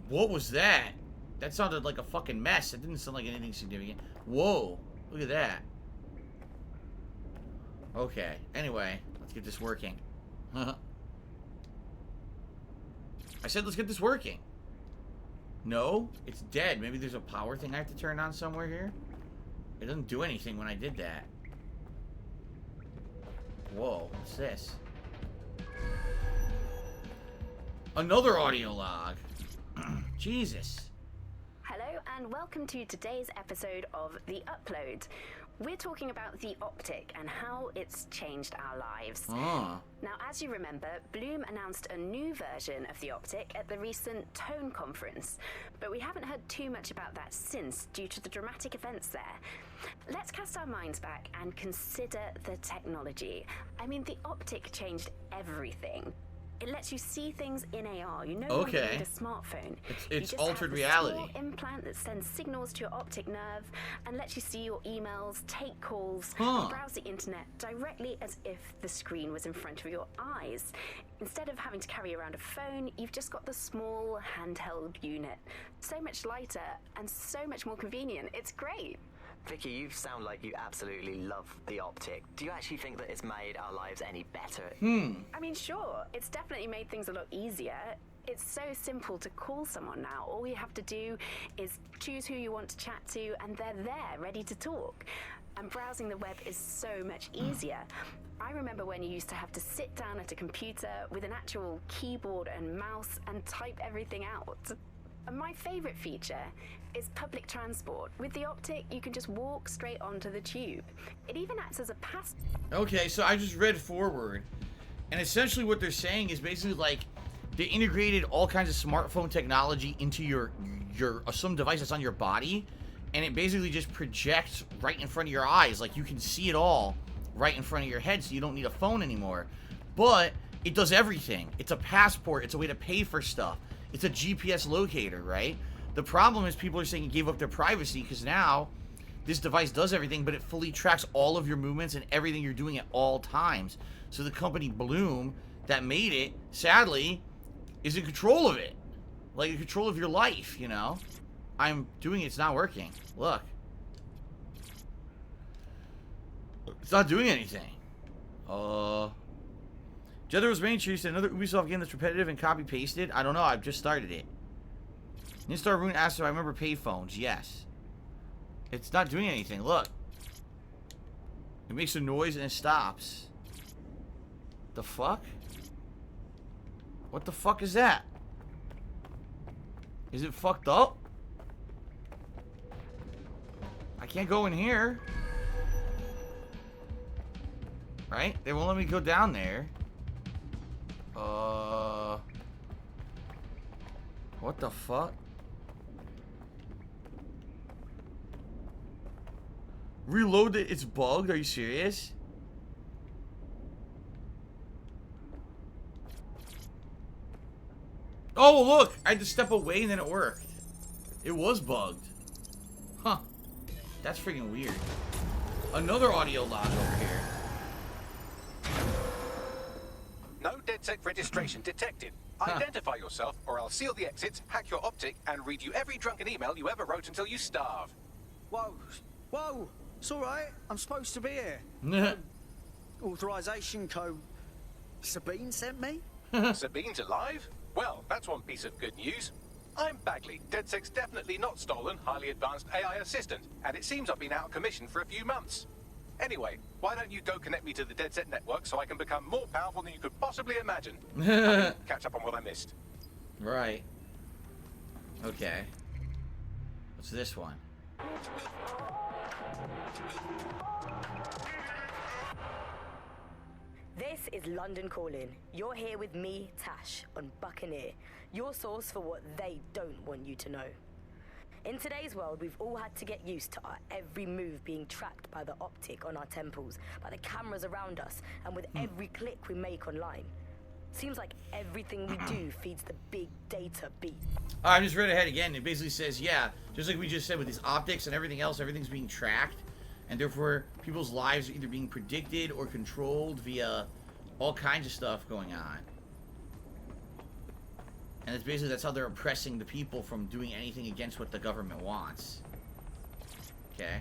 What was that? That sounded like a fucking mess. It didn't sound like anything significant. Whoa. Look at that. Okay. Anyway, let's get this working. I said let's get this working. No, it's dead. Maybe there's a power thing I have to turn on somewhere here. It doesn't do anything when I did that. Whoa, what's this? Another audio log. Jesus. Hello and welcome to today's episode of The Upload. We're talking about the Optic and how it's changed our lives. Now, as you remember, Bloom announced a new version of the Optic at the recent Tone conference, but we haven't heard too much about that since due to the dramatic events there. Let's cast our minds back and consider the technology. I mean, the Optic changed everything. It lets you see things in AR. You know when you need a smartphone. It's you just altered have this reality. small implant that sends signals to your optic nerve and lets you see your emails, take calls, and browse the internet directly as if the screen was in front of your eyes. Instead of having to carry around a phone, you've just got the small handheld unit. So much lighter and so much more convenient. It's great. Vicky, you sound like you absolutely love the Optic. Do you actually think that it's made our lives any better? I mean, sure, it's definitely made things a lot easier. It's so simple to call someone now. All you have to do is choose who you want to chat to, and they're there, ready to talk. And browsing the web is so much easier. I remember when you used to have to sit down at a computer with an actual keyboard and mouse and type everything out. And my favorite feature is public transport. With the Optic, you can just walk straight onto the tube. It even acts as a pass. Okay, so I just read forward, and essentially what they're saying is basically like they integrated all kinds of smartphone technology into your some device that's on your body, and it basically just projects right in front of your eyes. Like you can see it all right in front of your head, so you don't need a phone anymore. But it does everything. It's a passport. It's a way to pay for stuff. It's a GPS locator, right? The problem is people are saying you gave up their privacy because now this device does everything, but it fully tracks all of your movements and everything you're doing at all times. So the company Bloom that made it, sadly, is in control of it. Like, in control of your life, you know? I'm doing it, it's not working. Look. It's not doing anything. Jether was main said another Ubisoft game that's repetitive and copy-pasted. I don't know, I've just started it. Nistar Rune asked if I remember payphones. Yes. It's not doing anything. Look. It makes a noise and it stops. The fuck? What the fuck is that? Is it fucked up? I can't go in here. Right? They won't let me go down there. What the fuck? Reload it, it's bugged? Are you serious? Oh, look! I had to step away and then it worked. It was bugged. Huh. That's freaking weird. Another audio log over here. No DedSec registration detected. Identify yourself, or I'll seal the exits, hack your optic, and read you every drunken email you ever wrote until you starve. Whoa. Whoa. It's alright. I'm supposed to be here. Authorization code Sabine sent me? Sabine's alive? Well, that's one piece of good news. I'm Bagley, DedSec's definitely not stolen, highly advanced AI assistant, and it seems I've been out of commission for a few months. Anyway, why don't you go connect me to the DedSec network so I can become more powerful than you could possibly imagine? I can catch up on what I missed. Right. Okay. What's this one? This is London Calling. You're here with me, Tash, on Buccaneer, your source for what they don't want you to know. In today's world, we've all had to get used to our every move being tracked by the optic on our temples, by the cameras around us, and with every click we make online. Seems like everything we do feeds the big data beast. I just read ahead again. It basically says, yeah, just like we just said with these optics and everything else, everything's being tracked, and therefore people's lives are either being predicted or controlled via all kinds of stuff going on. And it's basically, that's how they're oppressing the people from doing anything against what the government wants. Okay.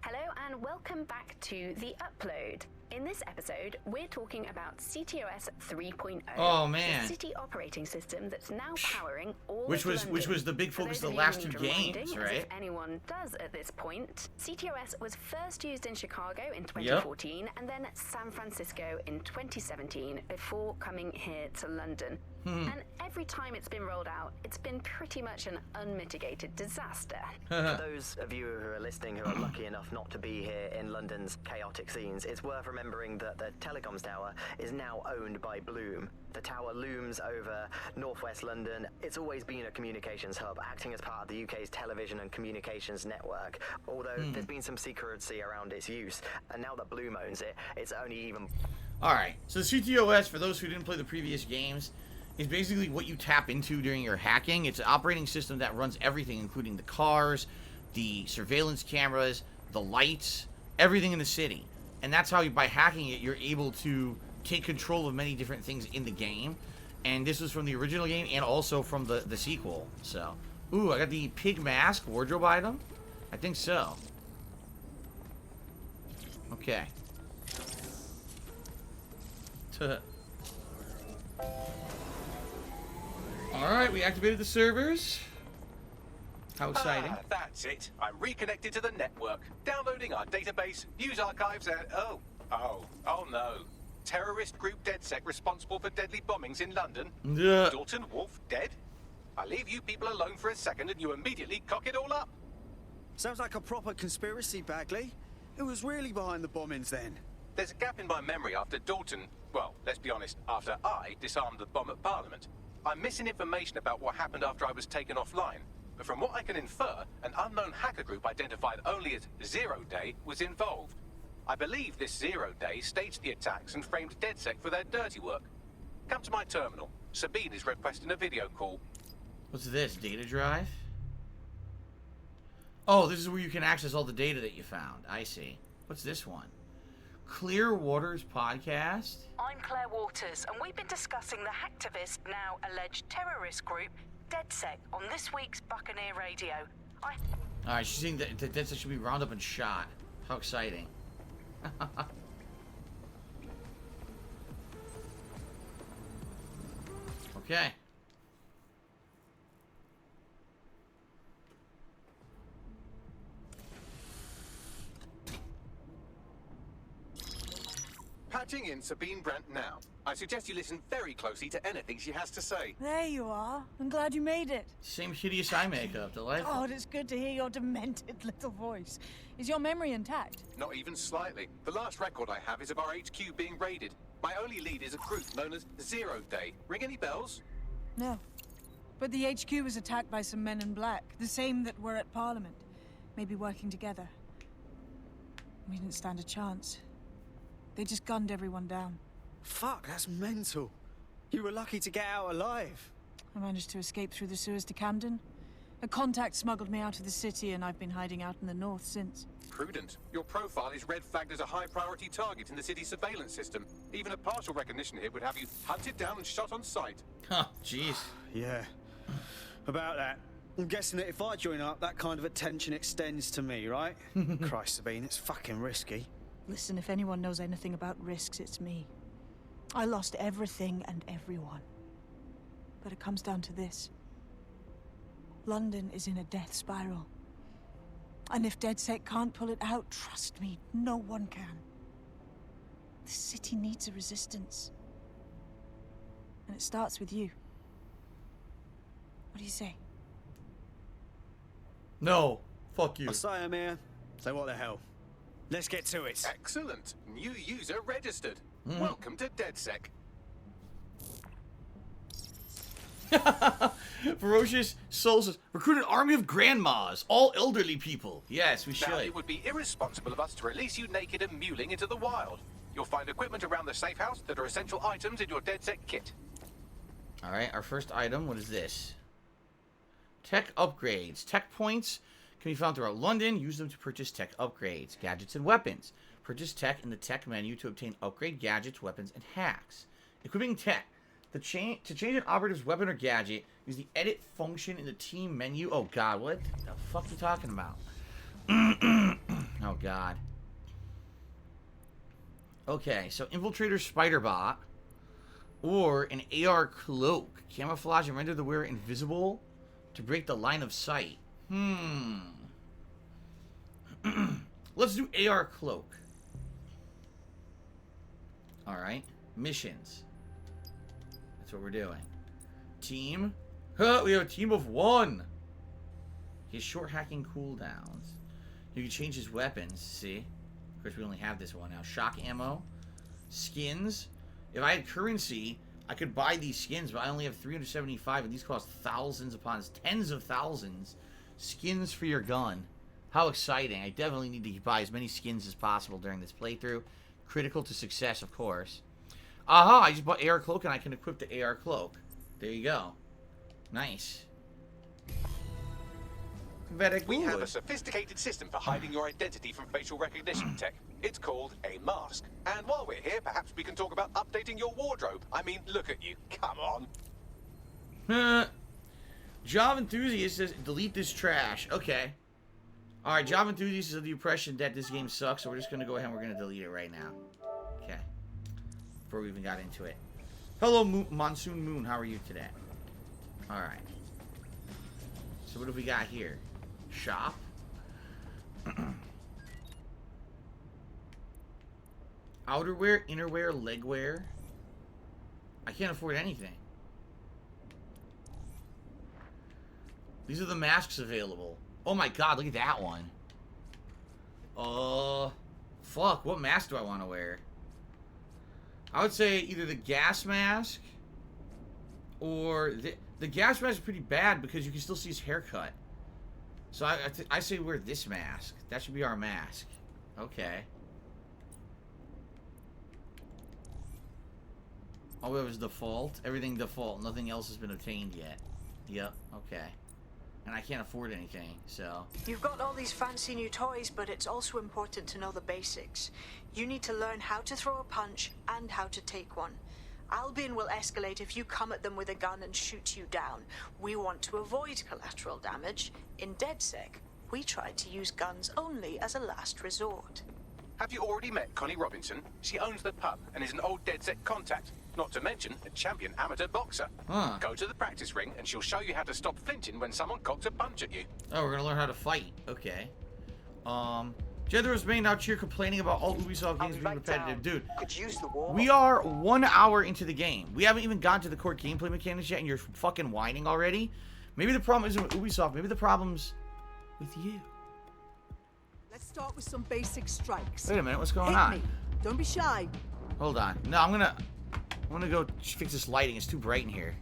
Hello and welcome back to The Upload. In this episode, we're talking about CTOS 3.0. Oh man. The city operating system that's now powering all which was the big focus of the last two games, right? If anyone does at this point, CTOS was first used in Chicago in 2014 and then San Francisco in 2017 before coming here to London. And every time it's been rolled out, it's been pretty much an unmitigated disaster. For those of you who are listening who are lucky enough not to be here in London's chaotic scenes, it's worth remembering that the telecoms tower is now owned by Bloom. The tower looms over northwest London. It's always been a communications hub, acting as part of the UK's television and communications network, although there's been some secrecy around its use, and now that Bloom owns it, it's only even... Alright, so the CTOS, for those who didn't play the previous games, is basically what you tap into during your hacking. It's an operating system that runs everything, including the cars, the surveillance cameras, the lights, everything in the city. And that's how, by hacking it, you're able to take control of many different things in the game. And this was from the original game and also from the sequel. So, ooh, I got the pig mask wardrobe item. I think so. Okay. Alright, we activated the servers. How exciting. That's it. I'm reconnected to the network, downloading our database, news archives, and oh no. Terrorist group DedSec responsible for deadly bombings in London. Yeah. Dalton Wolf dead? I leave you people alone for a second and you immediately cock it all up. Sounds like a proper conspiracy, Bagley. Who was really behind the bombings then? There's a gap in my memory after Dalton, well, let's be honest, after I disarmed the bomb at Parliament. I'm missing information about what happened after I was taken offline. But from what I can infer, an unknown hacker group identified only as Zero Day was involved. I believe this Zero Day staged the attacks and framed DedSec for their dirty work. Come to my terminal. Sabine is requesting a video call. What's this? Data drive? Oh, this is where you can access all the data that you found. I see. What's this one? Clear Waters podcast? I'm Claire Waters, and we've been discussing the hacktivist, now alleged terrorist group, DedSec, on this week's Buccaneer Radio. Alright, she's saying that DedSec should be rounded up and shot. How exciting. Okay. Patching in Sabine Brandt now. I suggest you listen very closely to anything she has to say. There you are. I'm glad you made it. Same hideous eye makeup, delightful. God, it's good to hear your demented little voice. Is your memory intact? Not even slightly. The last record I have is of our HQ being raided. My only lead is a group known as Zero Day. Ring any bells? No. But the HQ was attacked by some men in black, the same that were at Parliament. Maybe working together. We didn't stand a chance. They just gunned everyone down. Fuck, that's mental. You were lucky to get out alive. I managed to escape through the sewers to Camden. A contact smuggled me out of the city, and I've been hiding out in the north since. Prudent. Your profile is red flagged as a high-priority target in the city's surveillance system. Even a partial recognition hit would have you hunted down and shot on sight. Huh, jeez. Yeah. About that. I'm guessing that if I join up, that kind of attention extends to me, right? Christ, Sabine, it's fucking risky. Listen, if anyone knows anything about risks, it's me. I lost everything and everyone. But it comes down to this. London is in a death spiral. And if DedSec can't pull it out, trust me, no one can. The city needs a resistance. And it starts with you. What do you say? No. Fuck you. I say I'm here. So what the hell? Let's get to it. Excellent. New user registered. Welcome to DedSec. Ferocious Souls recruit an army of grandmas, all elderly people. Yes, we should. Now, it would be irresponsible of us to release you naked and mewling into the wild. You'll find equipment around the Safehouse that are essential items in your DedSec kit. Alright, our first item, what is this? Tech upgrades. Tech points can be found throughout London. Use them to purchase tech upgrades. Gadgets and weapons. Purchase tech in the tech menu to obtain upgrade gadgets, weapons, and hacks. Equipping tech. To change an operative's weapon or gadget, use the edit function in the team menu. Oh god, what the fuck are you talking about? Oh god. Okay, so infiltrator spider bot or an AR cloak. Camouflage and render the wearer invisible to break the line of sight. Let's do AR cloak. Alright. Missions. That's what we're doing. Team. Huh, we have a team of 1. He has short hacking cooldowns. You can change his weapons, see? Of course, we only have this one now. Shock ammo. Skins. If I had currency, I could buy these skins, but I only have 375, and these cost thousands upon tens of thousands. Skins for your gun. How exciting. I definitely need to buy as many skins as possible during this playthrough. Critical to success, of course. Aha! I just bought AR cloak, and I can equip the AR cloak. There you go. Nice. Very good. We have a sophisticated system for hiding your identity from facial recognition tech. It's called a mask. And while we're here, perhaps we can talk about updating your wardrobe. I mean, look at you. Come on. Job Enthusiast says, delete this trash. Okay. Alright, Job Enthusiast is of the impression that this game sucks, so we're just going to go ahead and we're going to delete it right now. Okay. Before we even got into it. Hello, Monsoon Moon. How are you today? Alright. So what do we got here? Shop. Outerwear, innerwear, legwear. I can't afford anything. These are the masks available. Oh my god, look at that one. Fuck, what mask do I want to wear? I would say either the gas mask or the gas mask is pretty bad because you can still see his haircut. So I say wear this mask. That should be our mask. Okay. Oh, it was default? Everything default. Nothing else has been obtained yet. Yep, okay. And I can't afford anything, so... You've got all these fancy new toys, but it's also important to know the basics. You need to learn how to throw a punch and how to take one. Albion will escalate if you come at them with a gun and shoot you down. We want to avoid collateral damage. In DedSec, we try to use guns only as a last resort. Have you already met Connie Robinson? She owns the pub and is an old DedSec contact. Not to mention a champion amateur boxer. Huh. Go to the practice ring and she'll show you how to stop flinching when someone cocks a punch at you. Oh, we're gonna learn how to fight. Okay. Jethro's Bane now cheer complaining about all Ubisoft games being repetitive. Dude, we are 1 hour into the game. We haven't even gotten to the core gameplay mechanics yet, and you're fucking whining already? Maybe the problem isn't with Ubisoft. Maybe the problem's with you. Let's start with some basic strikes. Wait a minute, what's going Hit on? Me. Don't be shy. Hold on. No, I'm gonna go fix this lighting. It's too bright in here.